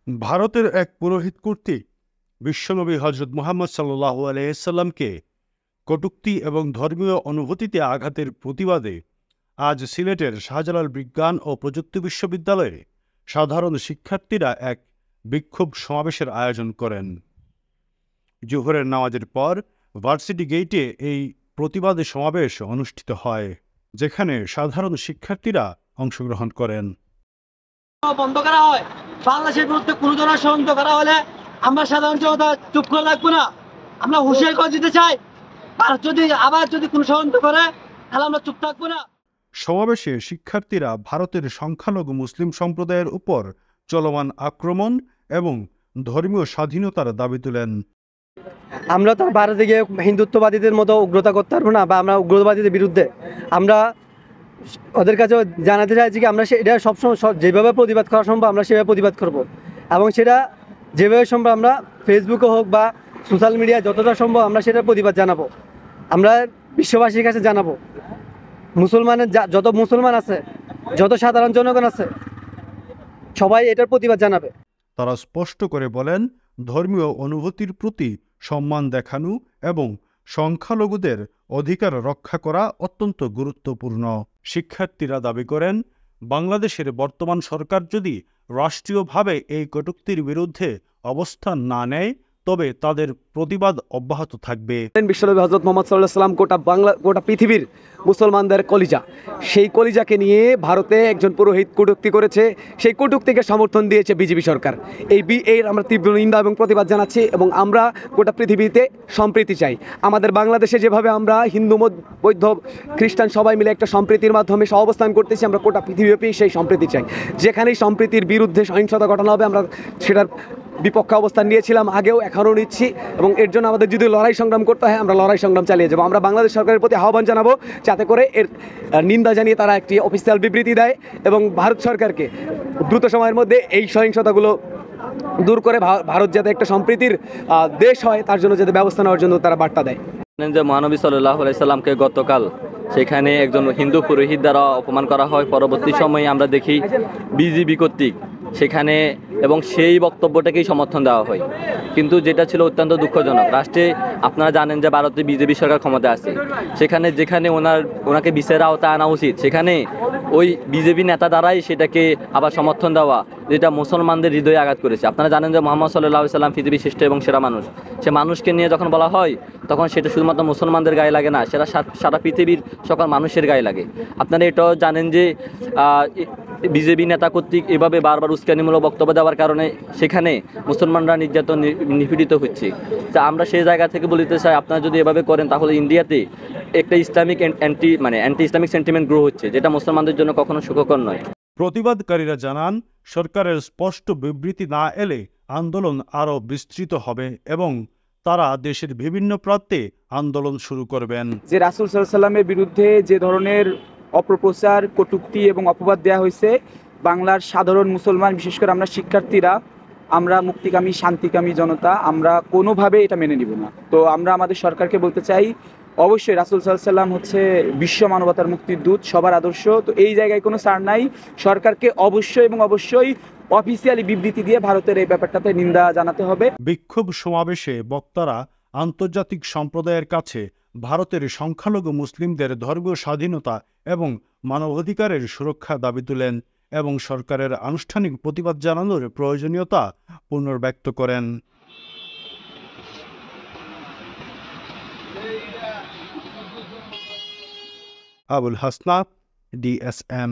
ভারতের এক পুরোহিত কর্তৃক বিশ্বনবী হজরত মুহাম্মদ সাল্লাল্লাহু আলাইহি সাল্লামকে কটূক্তি এবং ধর্মীয় অনুভূতিতে আঘাতের প্রতিবাদে আজ সিলেটের শাহজালাল বিজ্ঞান ও প্রযুক্তি বিশ্ববিদ্যালয়ে সাধারণ শিক্ষার্থীরা এক বিক্ষোভ সমাবেশের আয়োজন করেন। জোহরের নামাজের পর ভার্সিটি গেইটে এই প্রতিবাদী সমাবেশ অনুষ্ঠিত হয়, যেখানে সাধারণ শিক্ষার্থীরা অংশগ্রহণ করেন। বন্ধ করা হয়, বাংলাদেশের বিরুদ্ধে কোনো ধরনের ষড়যন্ত্র করা হলে আমরা সাধারণ জনতা চুপ করে রাখবো না। আমরা হুঁশিয়ার করে দিতে চাই, আর যদি কোনো ষড়যন্ত্র করে তাহলে আমরা চুপ থাকবো না। সমাবেশে শিক্ষার্থীরা ভারতের সংখ্যালঘু মুসলিম সম্প্রদায়ের উপর চলমান আক্রমণ এবং ধর্মীয় স্বাধীনতার দাবি তুলেন। আমরা তো ভারতে গিয়ে হিন্দুত্ববাদীদের মতো উগ্রতা করতে পারবো না, বা আমরা উগ্রবাদীদের বিরুদ্ধে আমরা ওদের কাছে জানাতে চাইছি কি আমরা এটা সবসময় যেভাবে প্রতিবাদ করা সম্ভব আমরা সেভাবে প্রতিবাদ করব, এবং সেটা যেভাবে সম্ভব আমরা ফেসবুকে হোক বা সোশ্যাল মিডিয়ায় যতটা সম্ভব আমরা সেটার প্রতিবাদ জানাবো। আমরা বিশ্ববাসীর কাছে জানাবো, মুসলমানের যত মুসলমান আছে, যত সাধারণ জনগণ আছে, সবাই এটার প্রতিবাদ জানাবে। তারা স্পষ্ট করে বলেন, ধর্মীয় অনুভূতির প্রতি সম্মান দেখানো এবং সংখ্যালঘুদের অধিকার রক্ষা করা অত্যন্ত গুরুত্বপূর্ণ। শিক্ষার্থীরা দাবি করেন, বাংলাদেশের বর্তমান সরকার যদি রাষ্ট্রীয়ভাবে এই কটূক্তির বিরুদ্ধে অবস্থান না নেয় তবে তাদের প্রতিবাদ অব্যাহত থাকবে। বিশ্বনবী হযরত মুহাম্মদ সাল্লাল্লাহু আলাইহি ওয়াসাল্লাম গোটা পৃথিবীর মুসলমানদের কলিজা, সেই কলিজাকে নিয়ে ভারতে একজন পুরোহিত কটূক্তি করেছে, সেই কটূক্তিকে সমর্থন দিয়েছে বিজেপি সরকার। এই আমরা তীব্র নিন্দা এবং প্রতিবাদ জানাচ্ছি, এবং আমরা গোটা পৃথিবীতে সম্প্রীতি চাই। আমাদের বাংলাদেশে যেভাবে আমরা হিন্দু বৌদ্ধ খ্রিস্টান সবাই মিলে একটা সম্প্রীতির মাধ্যমে সহাবস্থান করতেছি, আমরা গোটা পৃথিবীব্যাপী সেই সম্প্রীতি চাই। যেখানেই সম্প্রীতির বিরুদ্ধে সহিংসতা ঘটনা হবে আমরা সেটার বিপক্ষে অবস্থান নিয়েছিলাম, আগেও এখনও নিচ্ছি, এবং এর জন্য আমাদের যদি লড়াই সংগ্রাম করতে হয় আমরা লড়াই সংগ্রাম চালিয়ে যাবো। আমরা বাংলাদেশ সরকারের প্রতি আহ্বান জানাবো যাতে করে এর নিন্দা জানিয়ে তারা একটি অফিসিয়াল বিবৃতি দেয় এবং ভারত সরকারকে দ্রুত সময়ের মধ্যে এই সহিংসতাগুলো দূর করে ভারত যাতে একটা সম্প্রীতির দেশ হয় তার জন্য যাতে ব্যবস্থা নেওয়ার জন্য তারা বার্তা দেয়। যে মহানবী সাল্লাল্লাহু আলাইহি সাল্লামকে গতকাল সেখানে একজন হিন্দু পুরোহিত দ্বারা অপমান করা হয়, পরবর্তী সময়ে আমরা দেখি বিজেপি কর্তৃক সেখানে এবং সেই বক্তব্যটাকেই সমর্থন দেওয়া হয়। কিন্তু যেটা ছিল অত্যন্ত দুঃখজনক, রাষ্ট্রে আপনারা জানেন যে ভারতে বিজেপি সরকার ক্ষমতা আছে, যেখানে ওনাকে বিচারের আওতায় আনা উচিত, সেখানে ওই বিজেপি নেতা দ্বারাই সেটাকে আবার সমর্থন দেওয়া, যেটা মুসলমানদের হৃদয়ে আঘাত করেছে। আপনারা জানেন যে মুহাম্মদ সাল্লাল্লাহু আলাইহি সাল্লাম পৃথিবীর শ্রেষ্ঠ এবং সেরা মানুষ। সে মানুষকে নিয়ে যখন বলা হয় তখন সেটা শুধুমাত্র মুসলমানদের গায়ে লাগে না, সেটা সারা পৃথিবীর সকল মানুষের গায়ে লাগে। আপনারা এটাও জানেন যে বিজেপি নেতা কর্তৃক এভাবে বারবার উস্কানিমূলক বক্তব্য দেওয়ার কারণে সেখানে মুসলমানরা নির্যাতন নিপীড়িত হচ্ছে। তা আমরা সেই জায়গা থেকে বলতে চাই, আপনারা যদি এভাবে করেন তাহলে ইন্ডিয়াতে একটা Islamic anti Islamic sentiment grow হচ্ছে, যেটা মুসলমানদের জন্য কখনো সুখকর নয়। প্রতিবাদকারীরা জানান, সরকারের স্পষ্ট বিবৃতি না এলে আন্দোলন আরও বিস্তৃত হবে এবং তারা দেশের বিভিন্ন প্রান্তে আন্দোলন শুরু করবেন। যে রাসূল সাল্লাল্লাহু আলাইহি ওয়াসাল্লামের বিরুদ্ধে যে ধরনের অপপ্রচার, কটূক্তি এবং অপবাদ দেওয়া হয়েছে, বাংলার সাধারণ মুসলমান, বিশেষ করে আমরা শিক্ষার্থীরা, আমরা মুক্তিকামী শান্তিকামী জনতা, আমরা কোনোভাবে এটা মেনে নিব না। তো আমরা আমাদের সরকারকে বলতে চাই, অবশ্যই রাসূল সাল্লাল্লাহু আলাইহি ওয়াসাল্লাম হচ্ছে বিশ্ব মানবতার মুক্তির দূত, সবার আদর্শ। তো এই জায়গায় কোনো ছাড় নাই, সরকারকে অবশ্যই অফিসিয়ালি বিবৃতি দিয়ে ভারতের এই ব্যাপারটাতে নিন্দা জানাতে হবে। বিক্ষোভ সমাবেশে বক্তারা আন্তর্জাতিক সম্প্রদায়ের কাছে ভারতের সংখ্যালঘু মুসলিমদের ধর্মীয় স্বাধীনতা এবং মানবাধিকারের সুরক্ষা দাবি তুলেন এবং সরকারের আনুষ্ঠানিক প্রতিবাদ জানানোর প্রয়োজনীয়তা পুনর্ব্যক্ত করেন। আবুল হাসনাত, DSM।